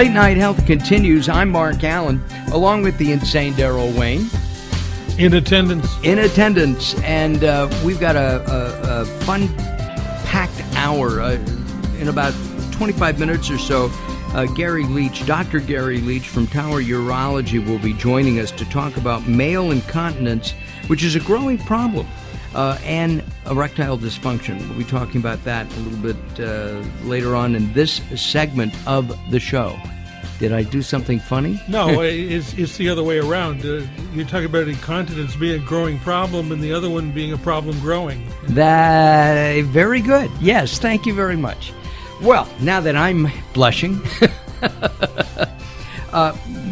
Late Night Health continues. I'm Mark Alyn, along with the insane Daryl Wayne. In attendance. And we've got a fun, packed hour. In about 25 minutes or so, Gary Leach, Dr. Gary Leach from Tower Urology will be joining us to talk about male incontinence, which is a growing problem, and erectile dysfunction. We'll be talking about that a little bit later on in this segment of the show. Did I do something funny? No, it's the other way around. You're talking about incontinence being a growing problem and the other one being a problem growing. Very good. Yes, thank you very much. Well, now that I'm blushing,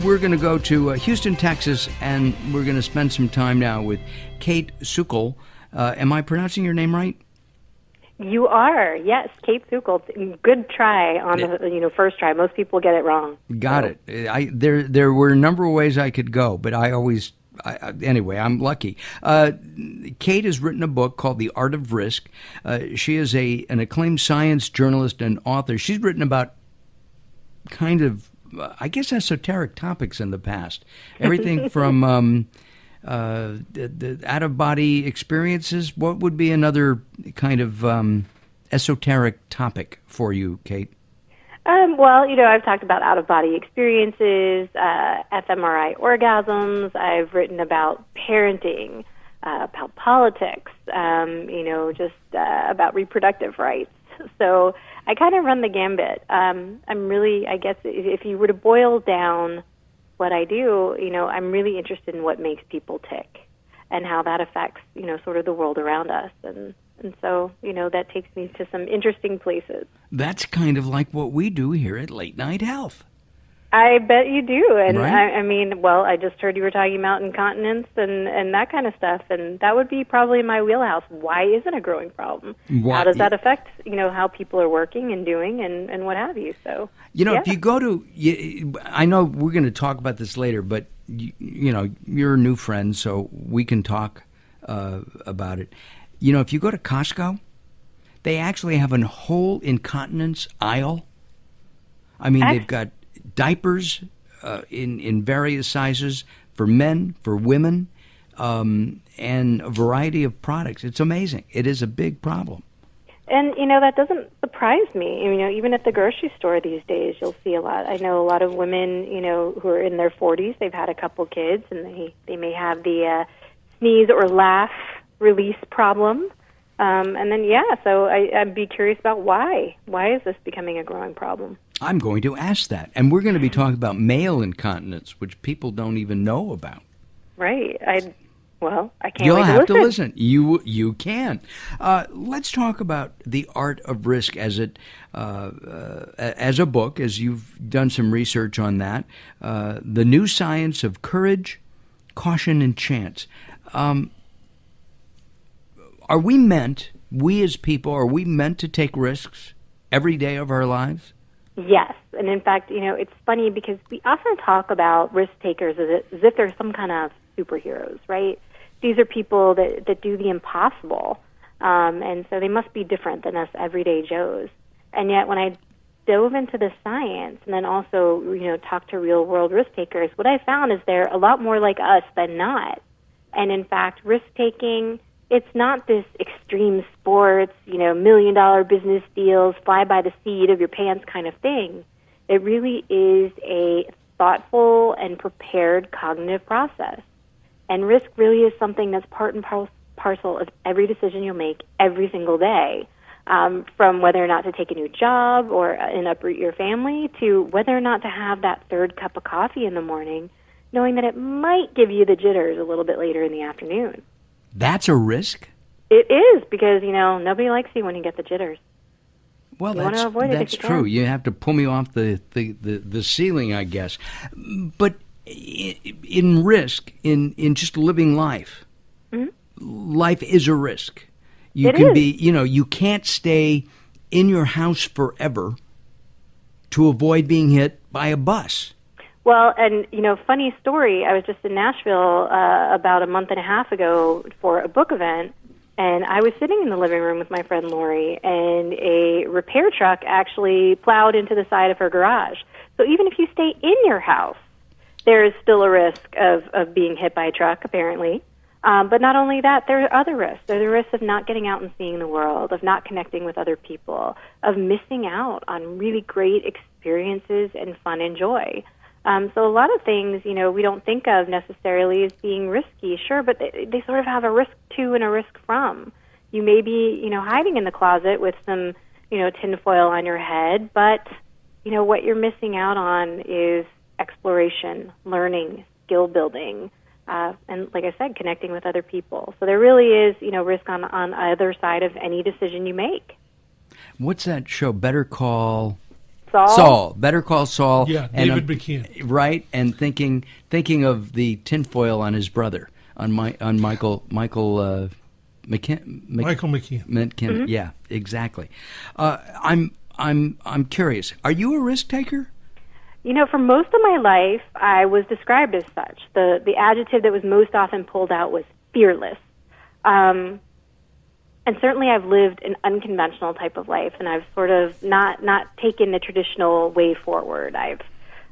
we're going to go to Houston, Texas, and we're going to spend some time now with Kayt Sukel. Am I pronouncing your name right? You are, yes, Kayt Sukel. Good try on the first try. Most people get it wrong. Got it. There were a number of ways I could go, but anyway, I'm lucky. Kayt has written a book called The Art of Risk. She is an acclaimed science journalist and author. She's written about kind of, I guess, esoteric topics in the past. Everything from the out-of-body experiences. What would be another kind of esoteric topic for you, Kayt? Well, I've talked about out-of-body experiences, fMRI orgasms. I've written about parenting, about politics, just about reproductive rights. So I kind of run the gambit. I'm really, I guess, if you were to boil down what I do, I'm really interested in what makes people tick and how that affects, sort of the world around us. And so, that takes me to some interesting places. That's kind of like what we do here at Late Night Health. I bet you do. And right? I just heard you were talking about incontinence and that kind of stuff, and that would be probably in my wheelhouse. Why is it a growing problem? How does that affect, how people are working and doing and what have you? So, if you go to, I know we're going to talk about this later, but, you're a new friend, so we can talk about it. If you go to Costco, they actually have a whole incontinence aisle. They've got diapers in various sizes for men, for women, and a variety of products. It's amazing. It is a big problem. And, that doesn't surprise me. Even at the grocery store these days, you'll see a lot. I know a lot of women, who are in their 40s, they've had a couple kids, and they may have the sneeze or laugh release problem. So I'd be curious about why. Why is this becoming a growing problem? I'm going to ask that. And we're going to be talking about male incontinence, which people don't even know about. Right. I can't You'll wait to listen. You'll have to listen. You can. Let's talk about The Art of Risk as a book, as you've done some research on that. The New Science of Courage, Caution, and Chance. We as people, are we meant to take risks every day of our lives? Yes. And in fact, it's funny because we often talk about risk takers as if they're some kind of superheroes, right? These are people that do the impossible. And so they must be different than us everyday Joes. And yet when I dove into the science and then also, talked to real world risk takers, what I found is they're a lot more like us than not. And in fact, risk taking, it's not this extreme sports, $1 million business deals, fly by the seat of your pants kind of thing. It really is a thoughtful and prepared cognitive process. And risk really is something that's part and parcel of every decision you'll make every single day, from whether or not to take a new job and uproot your family to whether or not to have that third cup of coffee in the morning, knowing that it might give you the jitters a little bit later in the afternoon. That's a risk? It is, because, nobody likes you when you get the jitters. Well, that's true. You have to pull me off the ceiling, I guess. But in risk, in just living life, life is a risk. You can't stay in your house forever to avoid being hit by a bus. Well, and, funny story, I was just in Nashville about a month and a half ago for a book event, And I was sitting in the living room with my friend Lori, and a repair truck actually plowed into the side of her garage. So even if you stay in your house, there is still a risk of being hit by a truck, apparently. But not only that, there are other risks. There are the risks of not getting out and seeing the world, of not connecting with other people, of missing out on really great experiences and fun and joy. So a lot of things, we don't think of necessarily as being risky, sure, but they sort of have a risk to and a risk from. You may be, hiding in the closet with some, tinfoil on your head, but, what you're missing out on is exploration, learning, skill building, and like I said, connecting with other people. So there really is, risk on either side of any decision you make. What's that show? Better Call Saul. Better Call Saul. Yeah, David McKean. Right, and thinking of the tinfoil on his brother, on Michael McKean. Michael McKean. Mm-hmm. Yeah, exactly. I'm curious. Are you a risk taker? For most of my life, I was described as such. The adjective that was most often pulled out was fearless. And certainly I've lived an unconventional type of life, and I've sort of not taken the traditional way forward. I've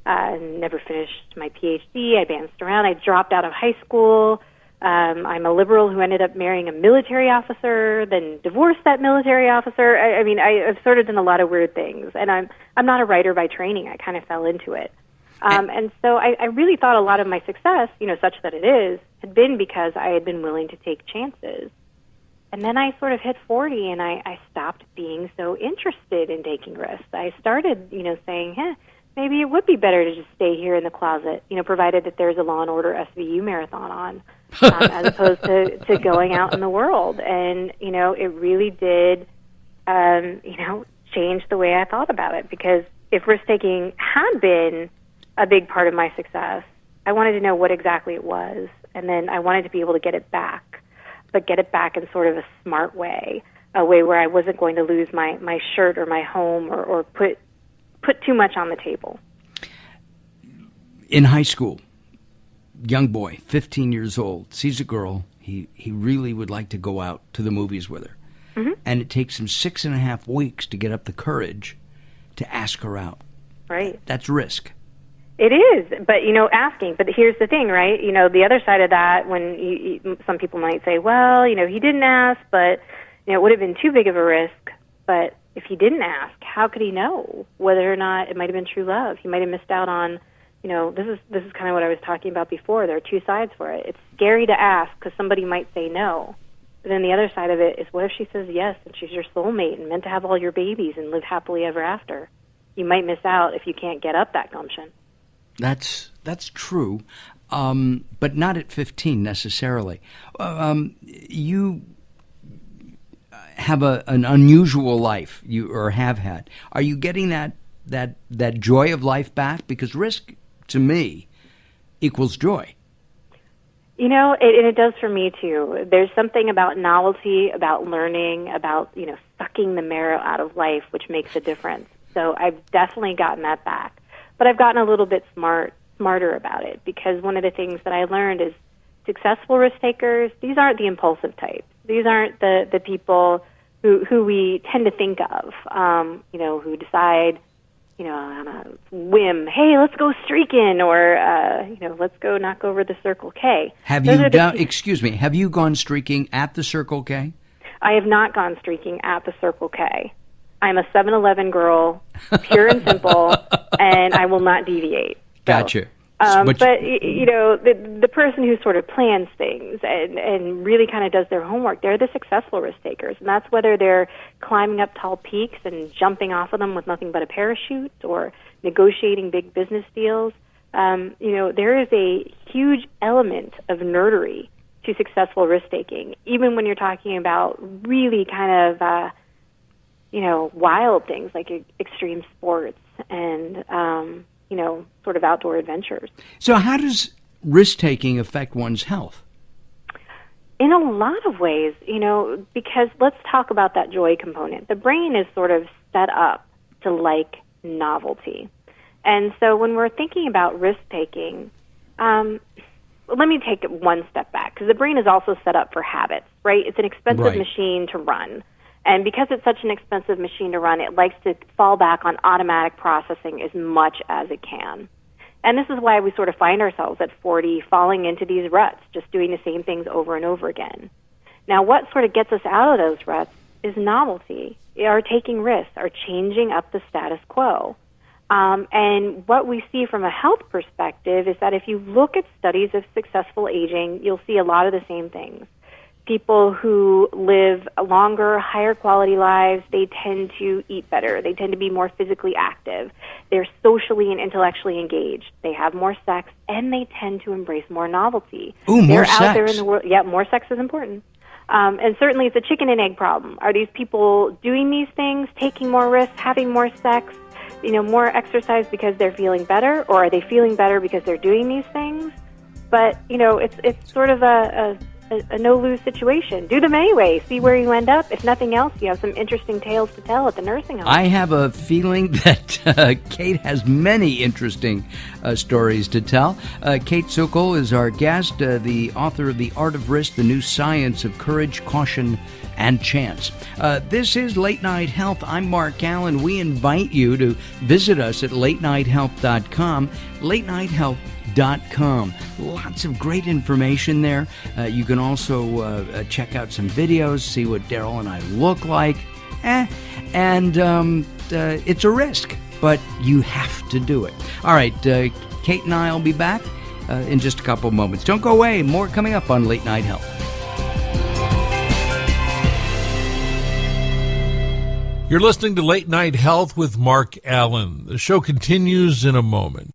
never finished my PhD. I bounced around. I dropped out of high school. I'm a liberal who ended up marrying a military officer, then divorced that military officer. I've sort of done a lot of weird things, and I'm not a writer by training. I kind of fell into it. And so I really thought a lot of my success, such that it is, had been because I had been willing to take chances. And then I sort of hit 40, and I stopped being so interested in taking risks. I started, saying, maybe it would be better to just stay here in the closet, provided that there's a Law and Order SVU marathon on, as opposed to going out in the world. And, it really did, change the way I thought about it, because if risk-taking had been a big part of my success, I wanted to know what exactly it was, and then I wanted to be able to get it back, but get it back in sort of a smart way, a way where I wasn't going to lose my shirt or my home or put too much on the table. In high school, young boy, 15 years old, sees a girl. He really would like to go out to the movies with her. Mm-hmm. And it takes him 6.5 weeks to get up the courage to ask her out. Right. That's risk. It is, but, asking. But here's the thing, right? The other side of that, when some people might say, well, he didn't ask, but, it would have been too big of a risk. But if he didn't ask, how could he know whether or not it might have been true love? He might have missed out on, this is kind of what I was talking about before. There are two sides for it. It's scary to ask because somebody might say no. But then the other side of it is, what if she says yes and she's your soulmate and meant to have all your babies and live happily ever after? You might miss out if you can't get up that gumption. That's true, but not at 15 necessarily. You have an unusual life, or have had. Are you getting that joy of life back? Because risk, to me, equals joy. It does for me too. There's something about novelty, about learning, about sucking the marrow out of life, which makes a difference. So I've definitely gotten that back. But I've gotten a little bit smarter about it, because one of the things that I learned is successful risk takers, these aren't the impulsive types. These aren't the people who we tend to think of, who decide, on a whim, hey, let's go streaking, or, let's go knock over the Circle K. Have you gone streaking at the Circle K? I have not gone streaking at the Circle K. I'm a 7-Eleven girl, pure and simple, and I will not deviate. So, gotcha. But the person who sort of plans things and really kind of does their homework, they're the successful risk takers. And that's whether they're climbing up tall peaks and jumping off of them with nothing but a parachute, or negotiating big business deals. There is a huge element of nerdery to successful risk taking, even when you're talking about really kind of wild things like extreme sports and, sort of outdoor adventures. So how does risk-taking affect one's health? In a lot of ways, because let's talk about that joy component. The brain is sort of set up to like novelty. And so when we're thinking about risk-taking, let me take it one step back, because the brain is also set up for habits, right? It's an expensive Right. machine to run. And because it's such an expensive machine to run, it likes to fall back on automatic processing as much as it can. And this is why we sort of find ourselves at 40 falling into these ruts, just doing the same things over and over again. Now, what sort of gets us out of those ruts is novelty, our taking risks, our changing up the status quo. And what we see from a health perspective is that if you look at studies of successful aging, you'll see a lot of the same things. People who live longer, higher quality lives, they tend to eat better. They tend to be more physically active. They're socially and intellectually engaged. They have more sex, and they tend to embrace more novelty. Ooh, more They're sex. out there in the world. Yeah, more sex is important. And certainly it's a chicken and egg problem. Are these people doing these things, taking more risks, having more sex, more exercise because they're feeling better, or are they feeling better because they're doing these things? But, it's sort of a no-lose situation. Do them anyway. See where you end up. If nothing else, you have some interesting tales to tell at the nursing home. I have a feeling that Kayt has many interesting stories to tell. Kayt Sukel is our guest, the author of The Art of Risk, The New Science of Courage, Caution, and Chance. This is Late Night Health. I'm Mark Alyn. We invite you to visit us at latenighthealth.com, latenighthealth.com. Lots of great information there. You can also check out some videos, see what Daryl and I look like. And it's a risk, but you have to do it. All right, Kayt and I will be back in just a couple moments. Don't go away. More coming up on Late Night Health. You're listening to Late Night Health with Mark Alyn. The show continues in a moment.